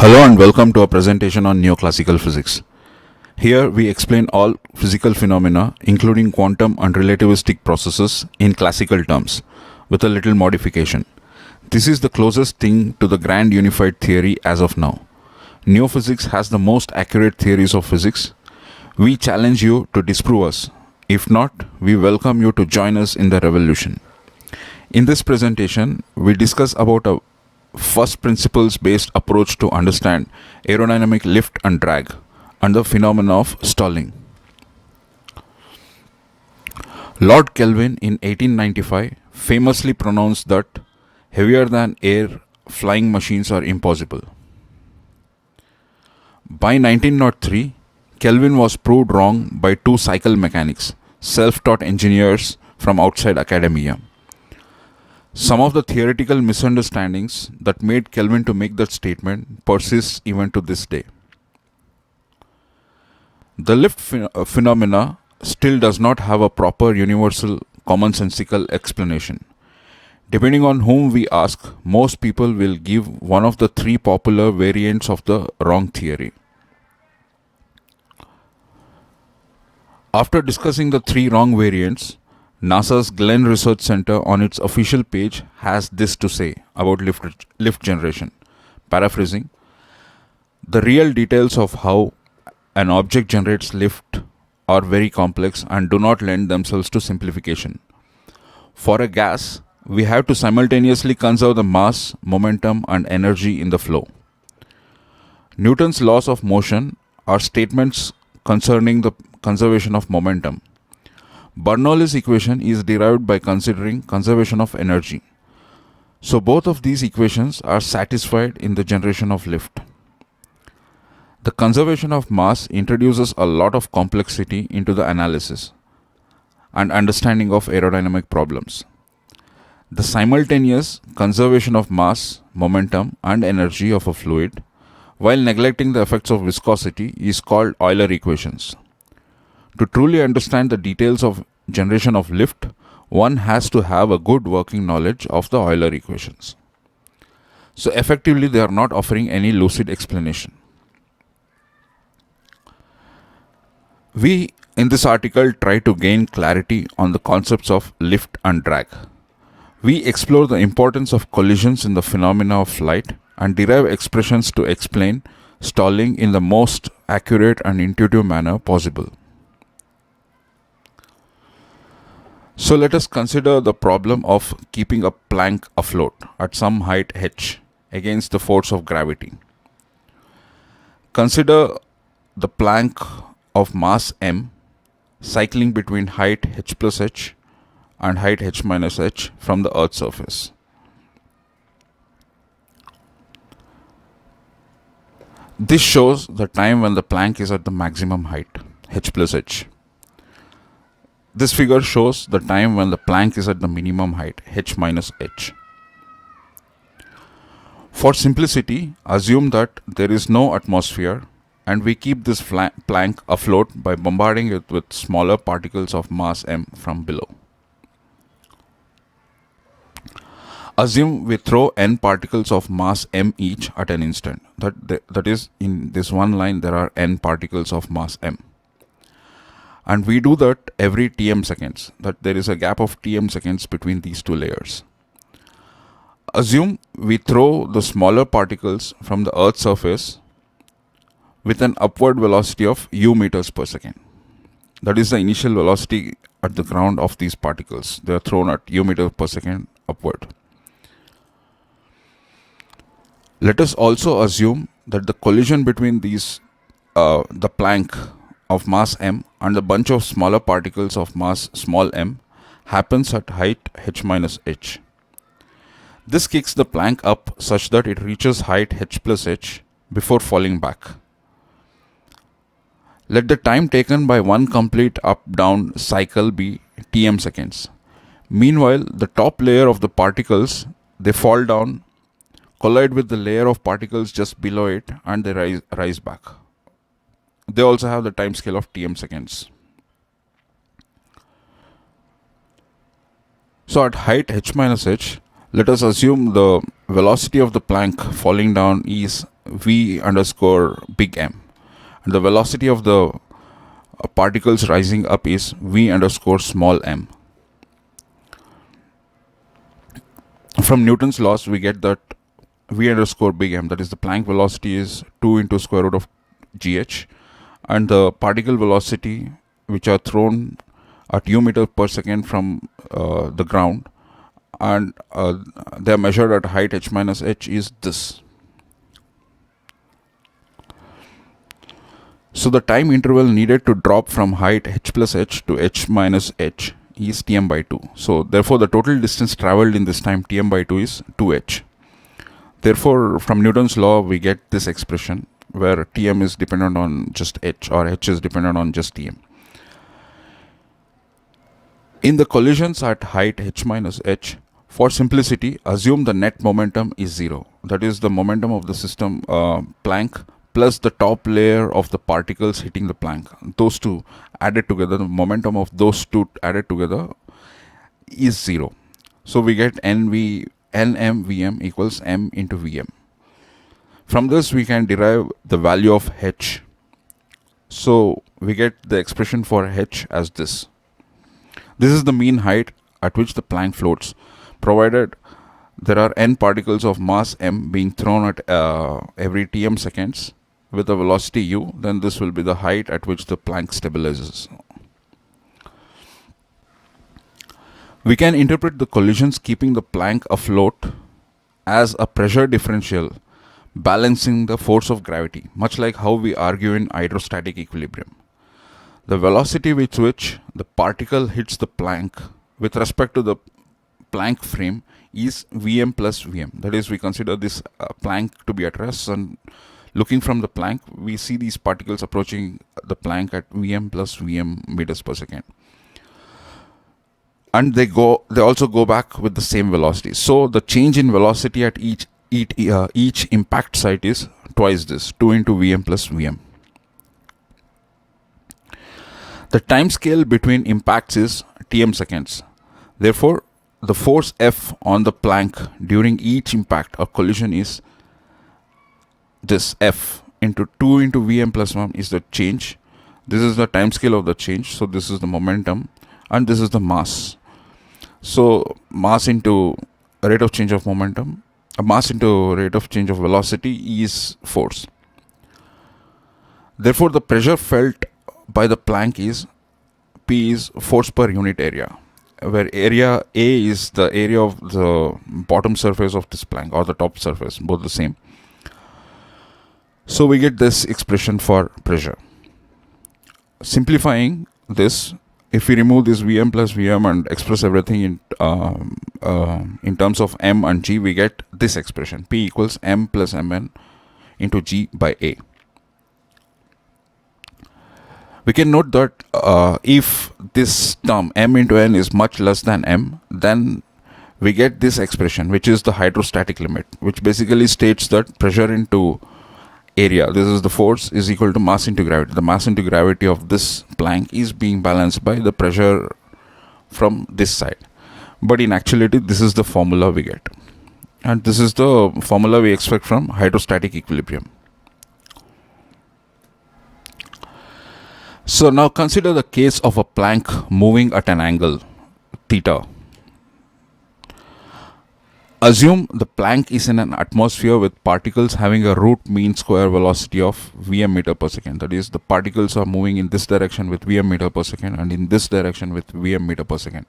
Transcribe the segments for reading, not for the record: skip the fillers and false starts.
Hello and welcome to a presentation on neoclassical physics. Here we explain all physical phenomena, including quantum and relativistic processes, in classical terms, with a little modification. This is the closest thing to the grand unified theory as of now. Neophysics has the most accurate theories of physics. We challenge you to disprove us. If not, we welcome you to join us in the revolution. In this presentation, we discuss about a first principles based approach to understand aerodynamic lift and drag and the phenomena of stalling. Lord Kelvin in 1895 famously pronounced that heavier than air flying machines are impossible. By 1903, Kelvin was proved wrong by two cycle mechanics, self-taught engineers from outside academia. Some of the theoretical misunderstandings that made Kelvin to make that statement persist even to this day. The lift phenomena still does not have a proper universal commonsensical explanation. Depending on whom we ask, most people will give one of the three popular variants of the wrong theory. After discussing the three wrong variants, NASA's Glenn Research Center on its official page has this to say about lift generation. Paraphrasing, the real details of how an object generates lift are very complex and do not lend themselves to simplification. For a gas, we have to simultaneously conserve the mass, momentum, and energy in the flow. Newton's laws of motion are statements concerning the conservation of momentum. Bernoulli's equation is derived by considering conservation of energy. So both of these equations are satisfied in the generation of lift. The conservation of mass introduces a lot of complexity into the analysis and understanding of aerodynamic problems. The simultaneous conservation of mass, momentum, and energy of a fluid, while neglecting the effects of viscosity, is called Euler equations. To truly understand the details of generation of lift, one has to have a good working knowledge of the Euler equations. So effectively, they are not offering any lucid explanation. We in this article try to gain clarity on the concepts of lift and drag. We explore the importance of collisions in the phenomena of flight and derive expressions to explain stalling in the most accurate and intuitive manner possible. So let us consider the problem of keeping a plank afloat at some height h against the force of gravity. Consider the plank of mass m cycling between height h plus h and height h minus h from the Earth's surface. This shows the time when the plank is at the maximum height, h plus h. This figure shows the time when the plank is at the minimum height, h minus h. For simplicity, assume that there is no atmosphere and we keep this plank afloat by bombarding it with smaller particles of mass m from below. Assume we throw n particles of mass m each at an instant. That is, in this one line there are n particles of mass m. And we do that every tm seconds, that there is a gap of tm seconds between these two layers. Assume we throw the smaller particles from the Earth's surface with an upward velocity of u meters per second. That is the initial velocity at the ground of these particles. They are thrown at u meters per second upward. Let us also assume that the collision between these, the plank of mass m and the bunch of smaller particles of mass small m happens at height h minus h. This kicks the plank up such that it reaches height h plus h before falling back. Let the time taken by one complete up-down cycle be tm seconds. Meanwhile, the top layer of the particles, they fall down, collide with the layer of particles just below it, and they rise back. They also have the time scale of tm seconds. So at height h minus h, let us assume the velocity of the plank falling down is v underscore big M. And the velocity of the particles rising up is v underscore small m. From Newton's laws, we get that v underscore big M, that is the Planck velocity, is 2 into square root of gh, and the particle velocity which are thrown at u meter per second from the ground, and they are measured at height h minus h, is this. So the time interval needed to drop from height h plus h to h minus h is Tm by 2. So therefore the total distance traveled in this time Tm by 2 is 2h. Therefore from Newton's law we get this expression where Tm is dependent on just h, or h is dependent on just Tm. In the collisions at height h minus h, for simplicity, assume the net momentum is 0. That is the momentum of the system Planck plus the top layer of the particles hitting the Planck. Those two added together, the momentum of those two added together is 0. So we get nmvm equals m into vm. From this we can derive the value of h. So we get the expression for h as this. This is the mean height at which the Planck floats, provided there are n particles of mass m being thrown at every tm seconds with a velocity u, then this will be the height at which the Planck stabilizes. We can interpret the collisions keeping the Planck afloat as a pressure differential balancing the force of gravity, much like how we argue in hydrostatic equilibrium. The velocity with which the particle hits the Planck with respect to the Planck frame is Vm plus Vm. That is, we consider this Planck to be at rest, and looking from the Planck, we see these particles approaching the Planck at Vm plus Vm meters per second. And they also go back with the same velocity. So the change in velocity at each impact site is twice this, 2 into Vm plus Vm. The time scale between impacts is Tm seconds. Therefore, the force F on the Planck during each impact or collision is this F into 2 into Vm plus 1 is the change. This is the time scale of the change. So this is the momentum, and this is the mass. So mass into rate of change of momentum, mass into rate of change of velocity is force. Therefore, the pressure felt by the Planck is P is force per unit area, where area A is the area of the bottom surface of this Planck, or the top surface, both the same. So we get this expression for pressure. Simplifying this, if we remove this Vm plus Vm and express everything in terms of m and g, we get this expression: P equals m plus mn into g by a. We can note that if this term m into n is much less than m, then we get this expression, which is the hydrostatic limit, which basically states that pressure into area, this is the force, is equal to mass into gravity. The mass into gravity of this Planck is being balanced by the pressure from this side. But in actuality, this is the formula we get, and this is the formula we expect from hydrostatic equilibrium. So now consider the case of a Planck moving at an angle theta. Assume the Planck is in an atmosphere with particles having a root mean square velocity of Vm meter per second. That is, the particles are moving in this direction with Vm meter per second and in this direction with Vm meter per second.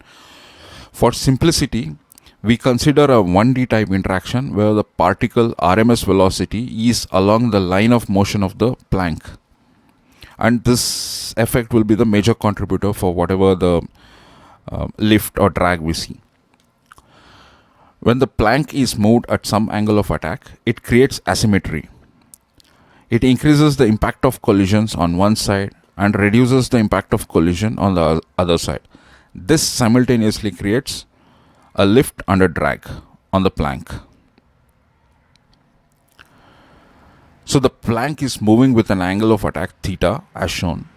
For simplicity, we consider a 1D type interaction where the particle RMS velocity is along the line of motion of the Planck. And this effect will be the major contributor for whatever the lift or drag we see. When the Planck is moved at some angle of attack, it creates asymmetry. It increases the impact of collisions on one side and reduces the impact of collision on the other side. This simultaneously creates a lift and a drag on the Planck. So the Planck is moving with an angle of attack theta as shown.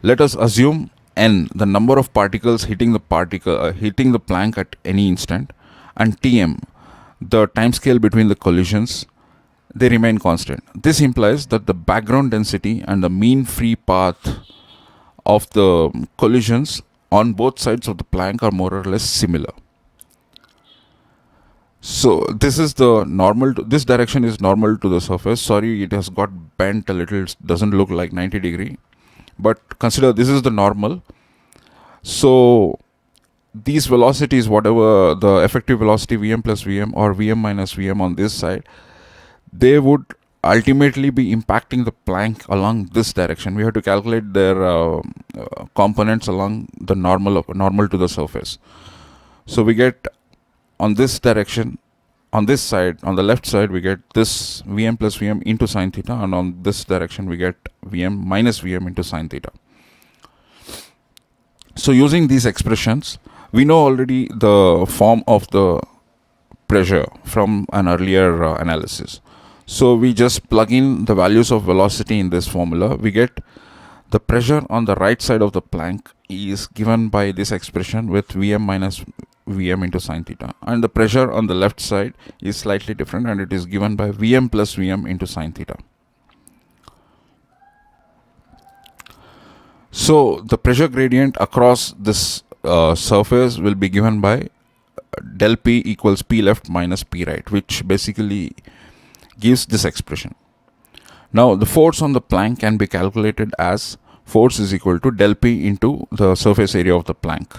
Let us assume n, the number of particles hitting the Planck at any instant, and Tm, the time scale between the collisions, they remain constant. This implies that the background density and the mean free path of the collisions on both sides of the plank are more or less similar. So this is the normal, this direction is normal to the surface. Sorry, it has got bent a little, it doesn't look like 90 degree, but consider this is the normal. So these velocities, whatever the effective velocity Vm plus Vm or Vm minus Vm on this side, they would ultimately be impacting the plank along this direction. We have to calculate their components along the normal to the surface. So we get on this direction, on this side, on the left side, we get this Vm plus Vm into sine theta, and on this direction we get Vm minus Vm into sine theta. So using these expressions, we know already the form of the pressure from an earlier analysis. So we just plug in the values of velocity in this formula. We get the pressure on the right side of the plank is given by this expression with Vm minus Vm into sine theta, and the pressure on the left side is slightly different, and it is given by Vm plus Vm into sine theta. So the pressure gradient across this surface will be given by del P equals P left minus P right, which basically gives this expression. Now the force on the plank can be calculated as force is equal to del P into the surface area of the plank.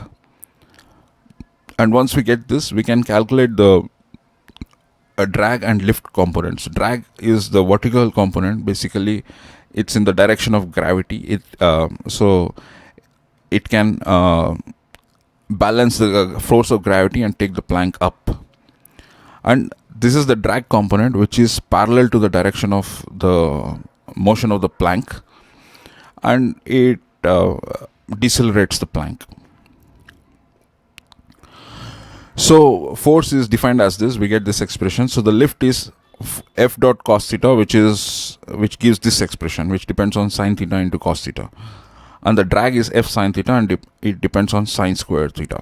And once we get this, we can calculate the drag and lift components. Drag is the vertical component. Basically, it's in the direction of gravity. So it can balance the force of gravity and take the plank up. And this is the drag component, which is parallel to the direction of the motion of the plank, and it decelerates the plank. So force is defined as this. We get this expression. So the lift is f dot cos theta, which gives this expression, which depends on sine theta into cos theta, and the drag is f sine theta, and it depends on sine squared theta.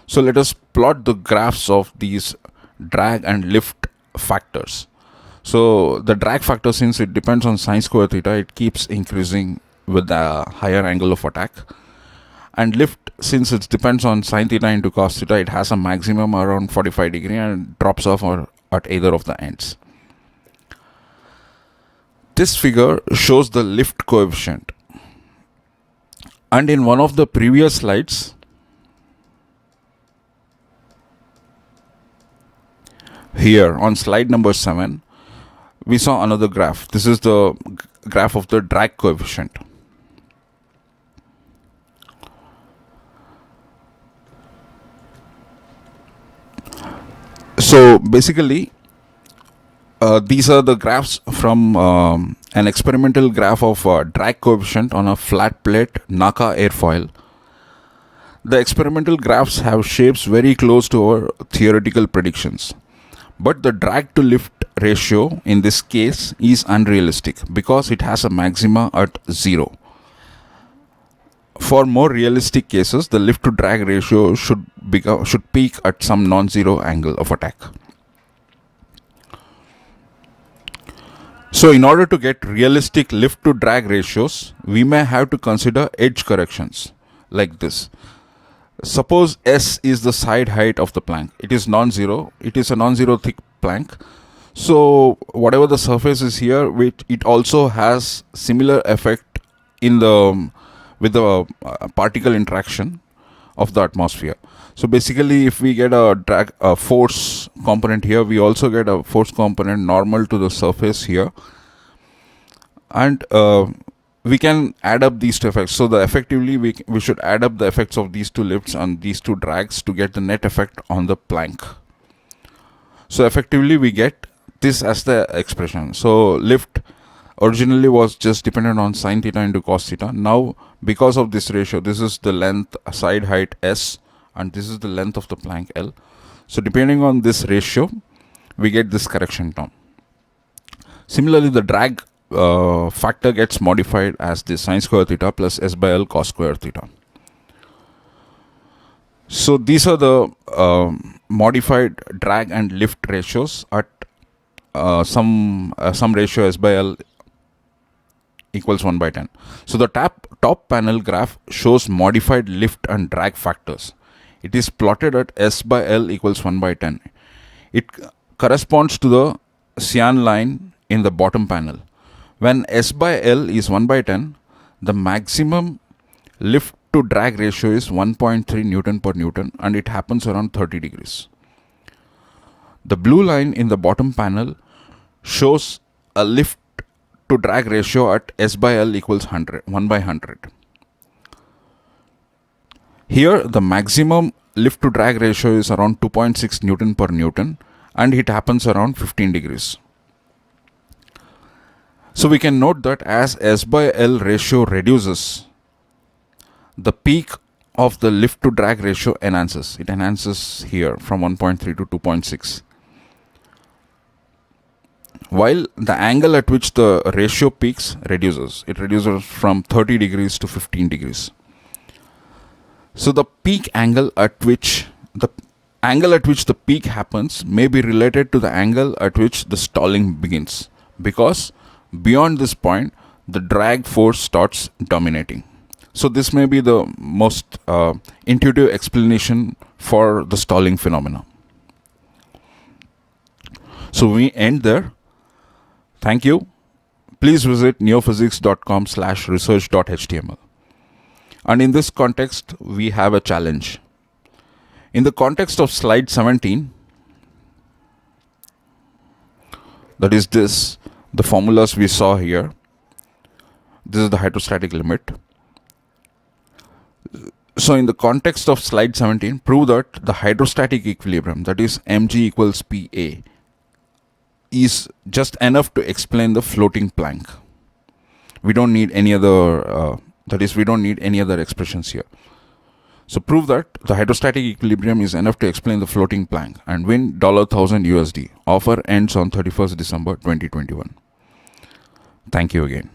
So let us plot the graphs of these drag and lift factors. So the drag factor, since it depends on sine squared theta, it keeps increasing with the higher angle of attack. And lift, since it depends on sine theta into cos theta, it has a maximum around 45 degree and drops off at either of the ends. This figure shows the lift coefficient. And in one of the previous slides, here on slide number 7, we saw another graph. This is the graph of the drag coefficient. So basically, these are the graphs from an experimental graph of drag coefficient on a flat plate NACA airfoil. The experimental graphs have shapes very close to our theoretical predictions, but the drag to lift ratio in this case is unrealistic because it has a maxima at 0. For more realistic cases, the lift to drag ratio should peak at some non-zero angle of attack. So in order to get realistic lift to drag ratios, we may have to consider edge corrections like this. Suppose S is the side height of the plank. It is non-zero. It is a non-zero thick plank. So whatever the surface is here, it also has similar effect in the with the particle interaction of the atmosphere. So basically, if we get a force component here, we also get a force component normal to the surface here, and we can add up these two effects. So effectively we should add up the effects of these two lifts and these two drags to get the net effect on the plank. So effectively we get this as the expression. So lift originally was just dependent on sine theta into cos theta. Now because of this ratio, this is the length, side height S, and this is the length of the plank L. So depending on this ratio, we get this correction term. Similarly, the drag factor gets modified as the sine square theta plus S by L cos square theta. So these are the modified drag and lift ratios at some ratio S by L equals 1 by 10. So the top panel graph shows modified lift and drag factors. It is plotted at S by L equals 1 by 10. It corresponds to the cyan line in the bottom panel. When S by L is 1 by 10, the maximum lift to drag ratio is 1.3 Newton per Newton, and it happens around 30 degrees. The blue line in the bottom panel shows a lift to drag ratio at S by L equals 100, 1 by 100. Here the maximum lift to drag ratio is around 2.6 Newton per Newton, and it happens around 15 degrees. So we can note that as S by L ratio reduces, the peak of the lift to drag ratio enhances. It enhances here from 1.3 to 2.6. While the angle at which the ratio peaks reduces. It reduces from 30 degrees to 15 degrees. So the peak angle at which the peak happens may be related to the angle at which the stalling begins, because beyond this point the drag force starts dominating. So this may be the most intuitive explanation for the stalling phenomena. So we end there. Thank you. Please visit neophysics.com/research.html. And in this context, we have a challenge. In the context of slide 17, that is this, the formulas we saw here. This is the hydrostatic limit. So in the context of slide 17, prove that the hydrostatic equilibrium, that is mg equals PA, is just enough to explain the floating plank. We don't need any other, we don't need any other expressions here. So prove that the hydrostatic equilibrium is enough to explain the floating plank and win $1,000 USD. Offer ends on 31st December 2021. Thank you again.